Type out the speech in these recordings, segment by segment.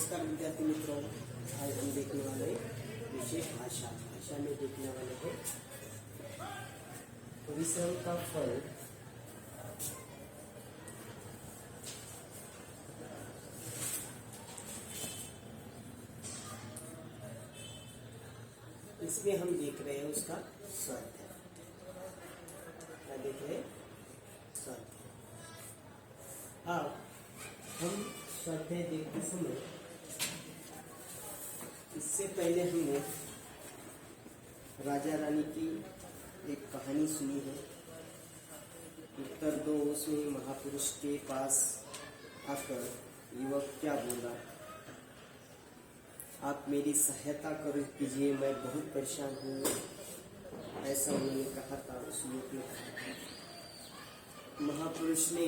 नमस्कार विद्यार्थी मित्रों, आज हम देखने वाले विशेष भाषा में देखने वाले हैं परिश्रम का फल। इसमें हम देख रहे हैं उसका स्वार्थ है। क्या देख रहे हैं? स्वार्थ। अब हम स्वार्थ देखते समय इससे पहले हमने राजा रानी की एक कहानी सुनी है। उत्तर दो, उसमें महापुरुष के पास आकर युवक क्या बोला, आप मेरी सहायता करो कीजिए, मैं बहुत परेशान हूँ, ऐसा उन्होंने कहा था। उस युवक ने कहा। महापुरुष ने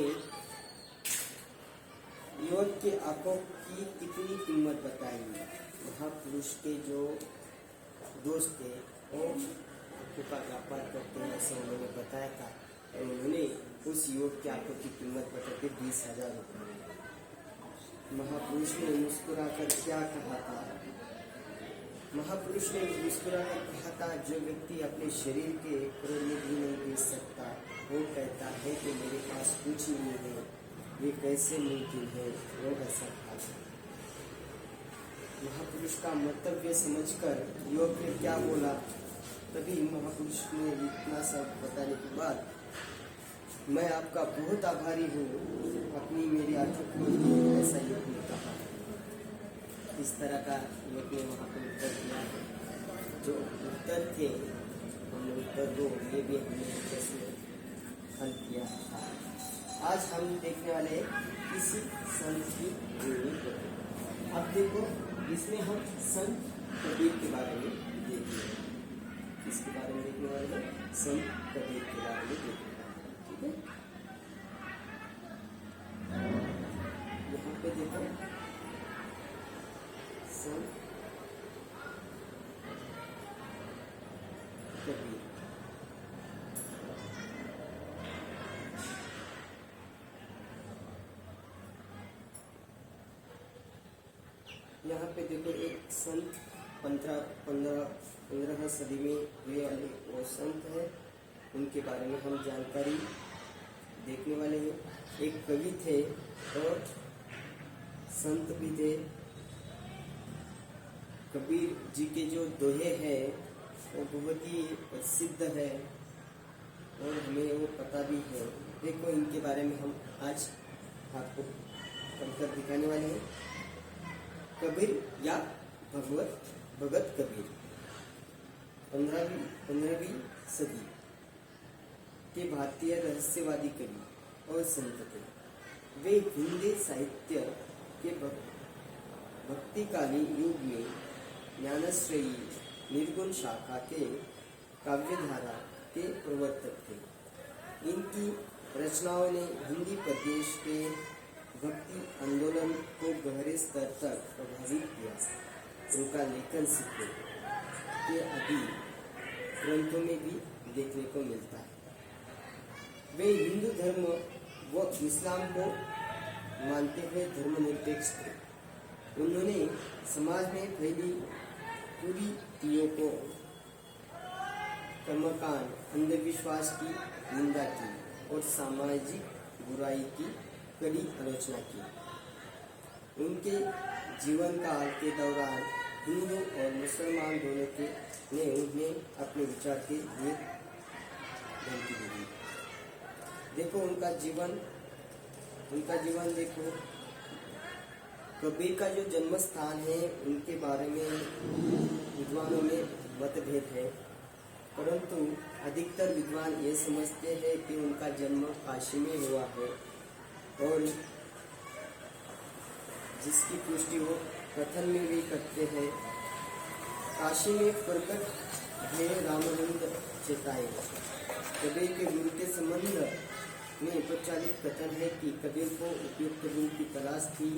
युवक के आंखों की कितनी कीमत बताई। महापुरुष के जो दोस्त थे वो आंखों का व्यापार करते हैं, ऐसे उन्होंने बताया था। और उन्होंने उस युवक के आंखों की कीमत बताते 20,000 रुपये। महापुरुष ने मुस्कुराकर क्या कहा था? महापुरुष ने मुस्कुराकर कहा था, जो व्यक्ति अपने शरीर के करोड़ में भी नहीं बेच सकता, वो कहता है कि मेरे पास कुछ नहीं है, ये कैसे मुमकिन है? वो ऐसा कहा। महापुरुष का मंतव्य समझकर युवक ने क्या बोला? तभी महापुरुष ने इतना सब बताने के बाद, मैं आपका बहुत आभारी हूँ, अपनी मेरी आंखों खोल दी, ऐसा युवक ने कहा। इस तरह का युवक ने वहाँ पर उत्तर दिया। जो उत्तर थे हमने उत्तर दो, ये भी हमने कैसे हल किया था। आज हम देखने वाले किसी संत की जीवनी। अब देखो, इसमें हम संत कबीर के बारे में देखेंगे। किसके बारे में देखने वाले हैं? संत कबीर के बारे में देखेंगे। ठीक है, यहाँ पे देखो संत कबीर। यहाँ पे देखो एक संत 15वीं सदी में हुए वाले वो संत है, उनके बारे में हम जानकारी देखने वाले हैं। एक कवि थे और संत भी थे। कबीर जी के जो दोहे हैं वो बहुत ही प्रसिद्ध है और हमें वो पता भी है। देखो, इनके बारे में हम आज आपको पढ़कर दिखाने वाले हैं। कबीर या भगत कबीर 15वीं सदी के भारतीय रहस्यवादी कवि और संत थे। वे हिंदी साहित्य के भक्तिकालीन युग में ज्ञानश्रेयी निर्गुण शाखा के काव्यधारा के प्रवर्तक थे। इनकी रचनाओं ने हिंदी प्रदेश के भक्ति आंदोलन को गहरे स्तर तक प्रभावित किया। उनका लेखन सिक्कों के आदि ग्रंथों में भी देखने को मिलता है। वे हिंदू धर्म व इस्लाम को मानते हुए धर्मनिरपेक्ष थे। उन्होंने समाज में फैली कुरीतियों को, कर्मकांड, अंधविश्वास की निंदा की और सामाजिक बुराई की कड़ी आलोचना की। उनके जीवन काल के दौरान हिंदू और मुसलमान दोनों के ने उन्हें अपने विचार के लिए धमकी दी। देखो उनका जीवन देखो। कबीर का जो जन्म स्थान है उनके बारे में विद्वानों में मतभेद है, परंतु अधिकतर विद्वान ये समझते हैं कि उनका जन्म काशी में हुआ है और जिसकी पुष्टि वो कथन में भी करते हैं। काशी में प्रकट है रामानंद चेताए। कबीर के गुरु के संबंध में प्रचलित कथन है कि कबीर को उपयुक्त गुरु की तलाश थी।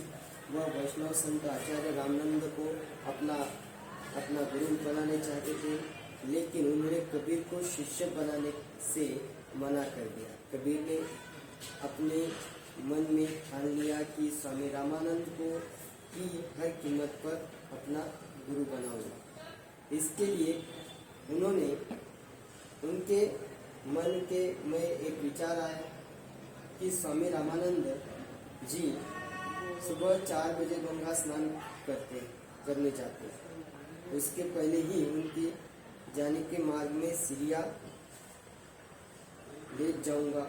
वह वैष्णव संत आचार्य रामानंद को अपना गुरु बनाने चाहते थे, लेकिन उन्होंने कबीर को शिष्य बनाने से मना कर दिया। कबीर ने अपने मन में ठान लिया कि स्वामी रामानंद को की हर कीमत पर अपना गुरु बनाऊंगा। इसके लिए उन्होंने उनके मन के में एक विचार आया कि स्वामी रामानंद जी सुबह 4 बजे गंगा स्नान करने जाते। उसके पहले ही उनके जाने के मार्ग में सीढ़ियाँ ले जाऊंगा,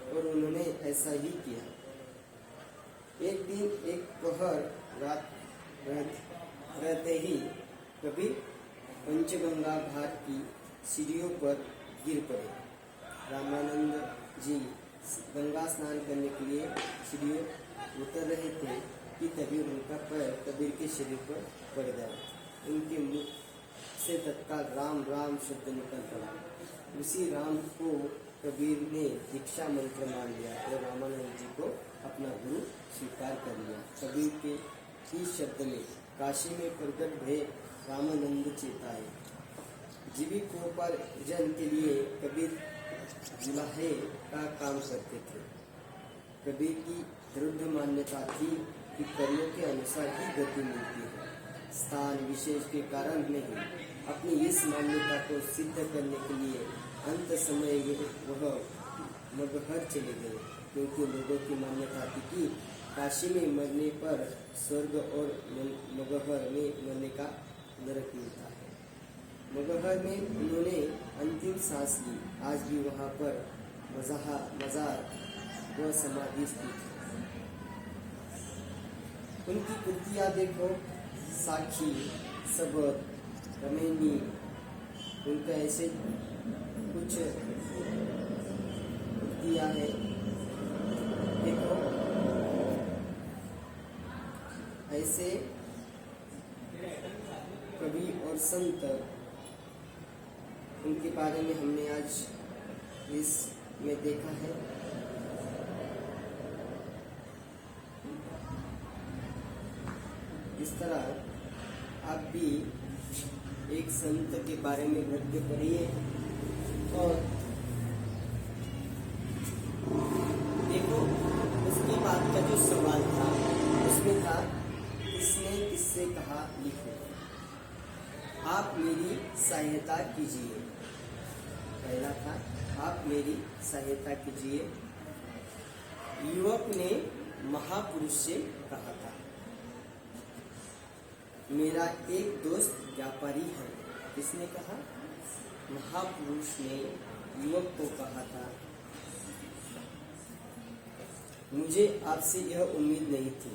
और उन्होंने ऐसा ही किया। एक दिन एक पहर रात रहते ही कबीर पंचगंगा घाट की सीढ़ियों पर गिर पड़े। रामानंद जी गंगा स्नान करने के लिए सीढ़ियों उतर रहे थे कि तभी उनका पैर कबीर के शरीर पर पड़ गया। उनके मुख से तत्काल राम राम शब्द निकल पड़ा। उसी राम को कबीर ने दीक्षा मंत्र मान लिया और रामानंद जी को अपना गुरु स्वीकार कर लिया। कबीर के ही शब्द में काशी में प्रकट भय रामानंद चेताए। जीविकोपार्जन के लिए कबीर जुलाहे का काम करते थे। कबीर की दृढ़ मान्यता थी कि कर्मों के अनुसार ही गति मिलती है, स्थान विशेष के कारण नहीं। अपनी इस मान्यता को सिद्ध करने के लिए अंत समय वह मगहर चले गए, क्योंकि लोगों की मान्यता थी कि काशी में मरने पर स्वर्ग और मगहर में मरने का नरक मिलता है। मगहर में उन्होंने अंतिम सांस ली। आज भी वहाँ पर मजार व समाधि स्थित है। उनकी कृतियाँ देखो, साखी, सबद, रमेनी, उनका ऐसे कुछ कृतियाँ हैं। देखो, ऐसे कवि और संत, उनके बारे में हमने आज इसमें देखा है। इस तरह आप भी एक संत के बारे में घर पे पढ़िए और देखो, उसके बाद का जो सवाल था उसमें था, किसने किससे कहा लिखो, आप मेरी सहायता कीजिए। पहला था, आप मेरी सहायता कीजिए। युवक ने महापुरुष से कहा था। मेरा एक दोस्त व्यापारी है। किसने कहा? महापुरुष ने युवक को कहा था। मुझे आपसे यह उम्मीद नहीं थी।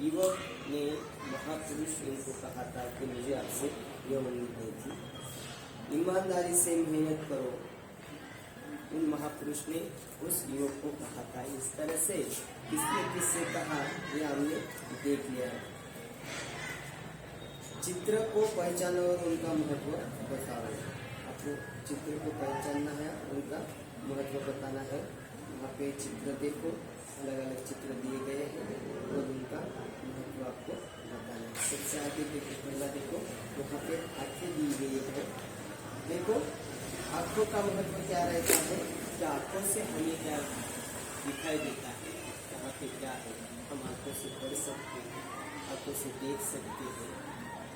युवक ने महापुरुष को कहा था कि मुझे आपसे यह उम्मीद नहीं थी। ईमानदारी से मेहनत करो, उन महापुरुष ने उस युवक को कहा था। इस तरह से किसने किससे कहा, यह हमने देख लिया। चित्र को पहचानो और उनका महत्व बताओ। आपको चित्र को पहचानना है, उनका महत्व बताना है। वहाँ पे चित्र देखो, अलग अलग चित्र दिए गए हैं और उनका महत्व आपको बताना है। सबसे आगे देखो, पहला देखो, वहाँ पे आंखें दी गई है। देखो, आंखों का महत्व क्या रहता है कि आंखों से हमें क्या दिखाई देता है, कहाँ पे क्या है। हम आंखों से पढ़ सकते हैं, आंखों से देख सकते हैं।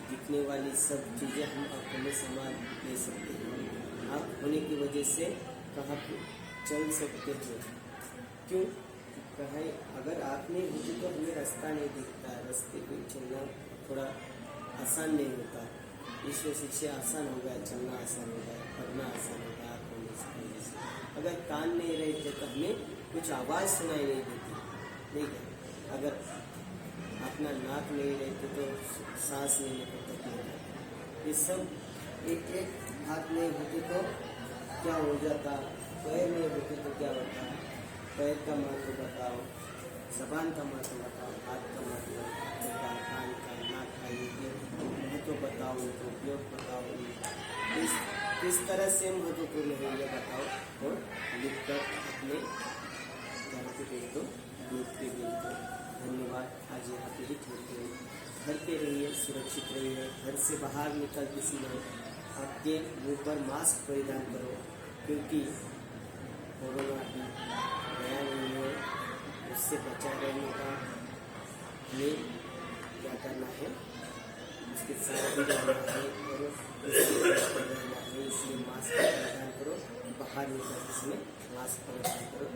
दिखने वाली सब चीज़ें हम आंखों में समा ले सकते हैं। आँख होने की वजह से कहाँ पे चल सकते हैं। क्यों? कहे अगर आँख नहीं होती तो हमें रास्ता नहीं दिखता है, रास्ते पे चलना थोड़ा आसान नहीं होता। इस वजह से आसान हो गया, चलना आसान हो गया, पढ़ना आसान हो गया आँख होने से। अगर कान नहीं रहते तो हमें कुछ आवाज़ सुनाई नहीं देती, ठीक है। अगर अपना नाक नहीं रहते तो सांस लेने को तकलीफ है। ये सब एक एक हाथ नहीं होते तो क्या हो जाता, पैर नहीं होते तो क्या होता। पैर का महत्व बताओ, जबान का महत्व बताओ, हाथ का महत्व बताओ, कान का, नाक का, ये महत्व बताओ, उनको उपयोग बताओ। किस तरह से महत्वपूर्ण है ये बताओ और लिख कर अपने घर पे भेज दो, ग्रुप पे भेज दो। धन्यवाद। आज यहाँ पे ही छोड़ते हैं। घर पे रहिए, सुरक्षित रहिए। घर से बाहर निकलते समय आपके मुंह पर मास्क परिधान करो, क्योंकि कोरोना अभी नया नहीं है। उससे बचा रहने का हमें क्या करना है, उसके साथ भी रहना है और रहना है। इसलिए मास्क का परिधान करो, बाहर निकल इसमें मास्क परिधान करो।